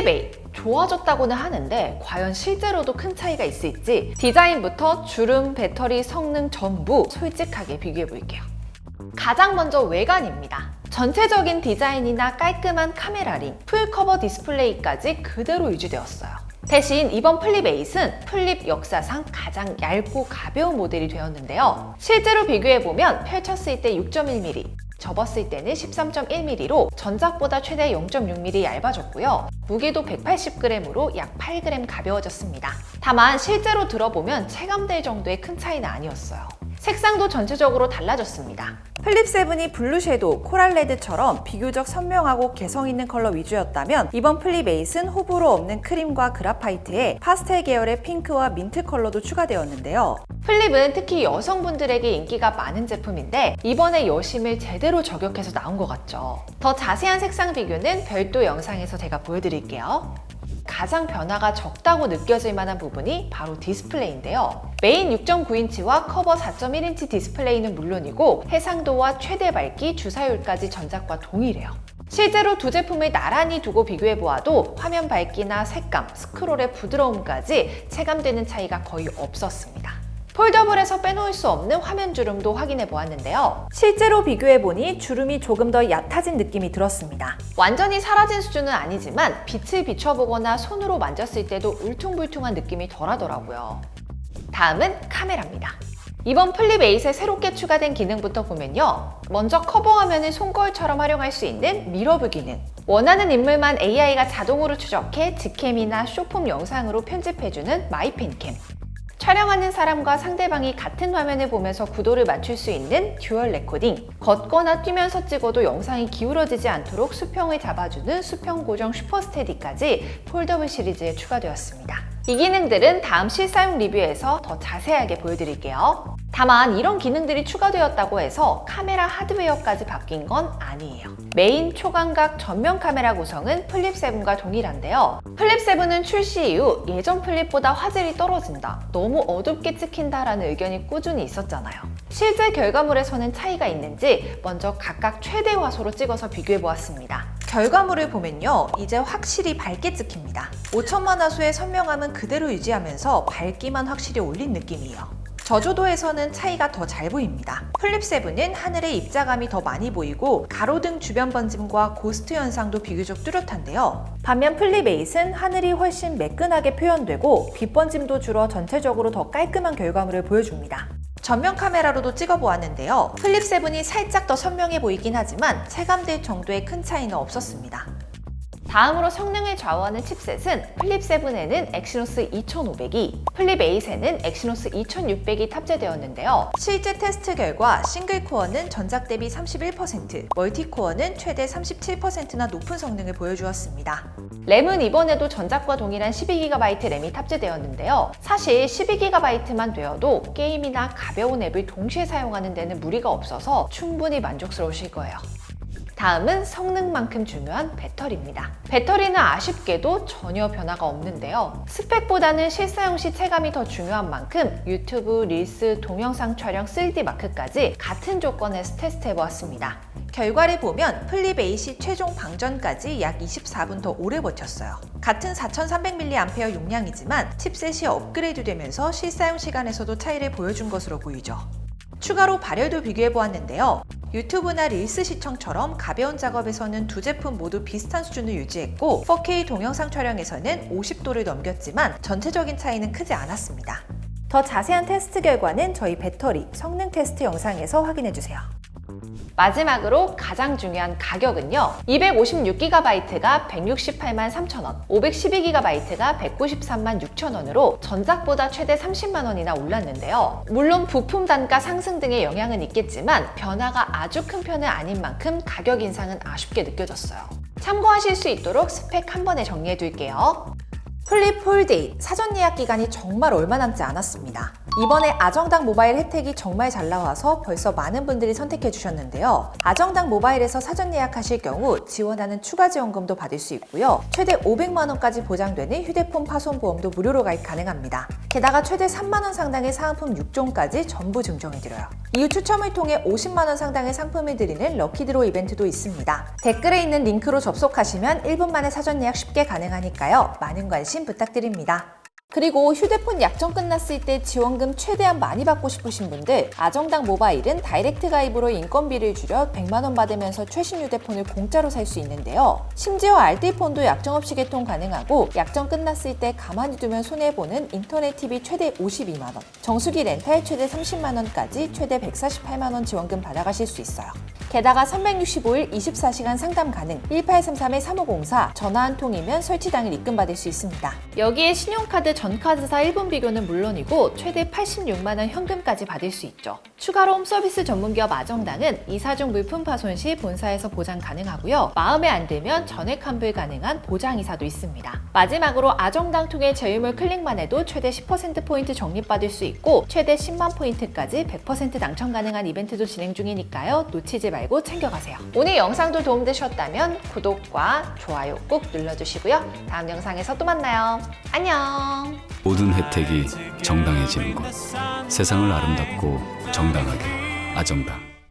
플립 A 좋아졌다고는 하는데 과연 실제로도 큰 차이가 있을지 디자인부터 주름, 배터리, 성능 전부 솔직하게 비교해 볼게요. 가장 먼저 외관입니다. 전체적인 디자인이나 깔끔한 카메라링, 풀커버 디스플레이까지 그대로 유지되었어요. 대신 이번 플립 8은 플립 역사상 가장 얇고 가벼운 모델이 되었는데요. 실제로 비교해보면 펼쳤을 때 6.1mm, 접었을 때는 13.1mm로 전작보다 최대 0.6mm 얇아졌고요. 무게도 180g으로 약 8g 가벼워졌습니다. 다만 실제로 들어보면 체감될 정도의 큰 차이는 아니었어요. 색상도 전체적으로 달라졌습니다. 플립 7이 블루 섀도우, 코랄 레드처럼 비교적 선명하고 개성 있는 컬러 위주였다면 이번 플립 8은 호불호 없는 크림과 그라파이트에 파스텔 계열의 핑크와 민트 컬러도 추가되었는데요. 플립은 특히 여성분들에게 인기가 많은 제품인데 이번에 여심을 제대로 저격해서 나온 것 같죠. 더 자세한 색상 비교는 별도 영상에서 제가 보여드릴게요. 가장 변화가 적다고 느껴질 만한 부분이 바로 디스플레이인데요. 메인 6.9인치와 커버 4.1인치 디스플레이는 물론이고 해상도와 최대 밝기, 주사율까지 전작과 동일해요. 실제로 두 제품을 나란히 두고 비교해보아도 화면 밝기나 색감, 스크롤의 부드러움까지 체감되는 차이가 거의 없었습니다. 폴더블에서 빼놓을 수 없는 화면 주름도 확인해 보았는데요. 실제로 비교해보니 주름이 조금 더 얕아진 느낌이 들었습니다. 완전히 사라진 수준은 아니지만 빛을 비춰보거나 손으로 만졌을 때도 울퉁불퉁한 느낌이 덜하더라고요. 다음은 카메라입니다. 이번 플립 8에 새롭게 추가된 기능부터 보면요. 먼저 커버 화면을 손거울처럼 활용할 수 있는 미러브 기능. 원하는 인물만 AI가 자동으로 추적해 직캠이나 쇼폼 영상으로 편집해주는 마이펜캠. 촬영하는 사람과 상대방이 같은 화면을 보면서 구도를 맞출 수 있는 듀얼 레코딩, 걷거나 뛰면서 찍어도 영상이 기울어지지 않도록 수평을 잡아주는 수평 고정 슈퍼스테디까지 폴더블 시리즈에 추가되었습니다. 이 기능들은 다음 실사용 리뷰에서 더 자세하게 보여드릴게요. 다만 이런 기능들이 추가되었다고 해서 카메라 하드웨어까지 바뀐 건 아니에요. 메인 초광각 전면 카메라 구성은 플립 7과 동일한데요. 플립 7은 출시 이후 예전 플립보다 화질이 떨어진다, 너무 어둡게 찍힌다라는 의견이 꾸준히 있었잖아요. 실제 결과물에서는 차이가 있는지 먼저 각각 최대 화소로 찍어서 비교해보았습니다. 결과물을 보면요, 이제 확실히 밝게 찍힙니다. 5000만 화소의 선명함은 그대로 유지하면서 밝기만 확실히 올린 느낌이에요. 저조도에서는 차이가 더 잘 보입니다. 플립 7은 하늘의 입자감이 더 많이 보이고 가로등 주변 번짐과 고스트 현상도 비교적 뚜렷한데요. 반면 플립 8은 하늘이 훨씬 매끈하게 표현되고 빛 번짐도 줄어 전체적으로 더 깔끔한 결과물을 보여줍니다. 전면 카메라로도 찍어보았는데요. 플립 7이 살짝 더 선명해 보이긴 하지만 체감될 정도의 큰 차이는 없었습니다. 다음으로 성능을 좌우하는 칩셋은 플립 7에는 엑시노스 2500이, 플립 8에는 엑시노스 2600이 탑재되었는데요. 실제 테스트 결과 싱글코어는 전작 대비 31%, 멀티코어는 최대 37%나 높은 성능을 보여주었습니다. 램은 이번에도 전작과 동일한 12GB 램이 탑재되었는데요. 사실 12GB만 되어도 게임이나 가벼운 앱을 동시에 사용하는 데는 무리가 없어서 충분히 만족스러우실 거예요. 다음은 성능만큼 중요한 배터리입니다. 배터리는 아쉽게도 전혀 변화가 없는데요. 스펙보다는 실사용 시 체감이 더 중요한 만큼 유튜브, 릴스, 동영상 촬영, 3D 마크까지 같은 조건에서 테스트해보았습니다. 결과를 보면 플립 8이 최종 방전까지 약 24분 더 오래 버텼어요. 같은 4300mAh 용량이지만 칩셋이 업그레이드되면서 실사용 시간에서도 차이를 보여준 것으로 보이죠. 추가로 발열도 비교해보았는데요. 유튜브나 릴스 시청처럼 가벼운 작업에서는 두 제품 모두 비슷한 수준을 유지했고 4K 동영상 촬영에서는 50도를 넘겼지만 전체적인 차이는 크지 않았습니다. 더 자세한 테스트 결과는 저희 배터리, 성능 테스트 영상에서 확인해주세요. 마지막으로 가장 중요한 가격은요. 256GB가 168만 3천원, 512GB가 193만 6천원으로 전작보다 최대 30만 원이나 올랐는데요. 물론 부품 단가 상승 등의 영향은 있겠지만 변화가 아주 큰 편은 아닌 만큼 가격 인상은 아쉽게 느껴졌어요. 참고하실 수 있도록 스펙 한 번에 정리해 둘게요. 플립 폴드 8 사전 예약 기간이 정말 얼마 남지 않았습니다. 이번에 아정당 모바일 혜택이 정말 잘 나와서 벌써 많은 분들이 선택해 주셨는데요. 아정당 모바일에서 사전 예약하실 경우 지원하는 추가 지원금도 받을 수 있고요. 최대 500만 원까지 보장되는 휴대폰 파손 보험도 무료로 가입 가능합니다. 게다가 최대 3만 원 상당의 사은품 6종까지 전부 증정해드려요. 이후 추첨을 통해 50만 원 상당의 상품을 드리는 럭키드로 이벤트도 있습니다. 댓글에 있는 링크로 접속하시면 1분 만에 사전 예약 쉽게 가능하니까요. 많은 관심 부탁드립니다. 그리고 휴대폰 약정 끝났을 때 지원금 최대한 많이 받고 싶으신 분들, 아정당 모바일은 다이렉트 가입으로 인건비를 줄여 100만 원 받으면서 최신 휴대폰을 공짜로 살 수 있는데요. 심지어 RD폰도 약정 없이 개통 가능하고 약정 끝났을 때 가만히 두면 손해보는 인터넷 TV 최대 52만 원, 정수기 렌탈 최대 30만 원까지 최대 148만 원 지원금 받아가실 수 있어요. 게다가 365일 24시간 상담 가능, 1833-3504 전화 한 통이면 설치 당일 입금받을 수 있습니다. 여기에 신용카드 전카드사 1분 비교는 물론이고 최대 86만 원 현금까지 받을 수 있죠. 추가로 홈서비스 전문기업 아정당은 이사 중 물품 파손 시 본사에서 보장 가능하고요. 마음에 안 들면 전액 환불 가능한 보장이사도 있습니다. 마지막으로 아정당 통해 제휴물 클릭만 해도 최대 10%포인트 적립받을 수 있고 최대 10만 포인트까지 100% 당첨 가능한 이벤트도 진행 중이니까요. 놓치지 말고 챙겨가세요. 오늘 영상도 도움되셨다면 구독과 좋아요 꼭 눌러주시고요. 다음 영상에서 또 만나요. 안녕. 모든 혜택이 정당해지는 것. 세상을 아름답고 정당하게 아정당.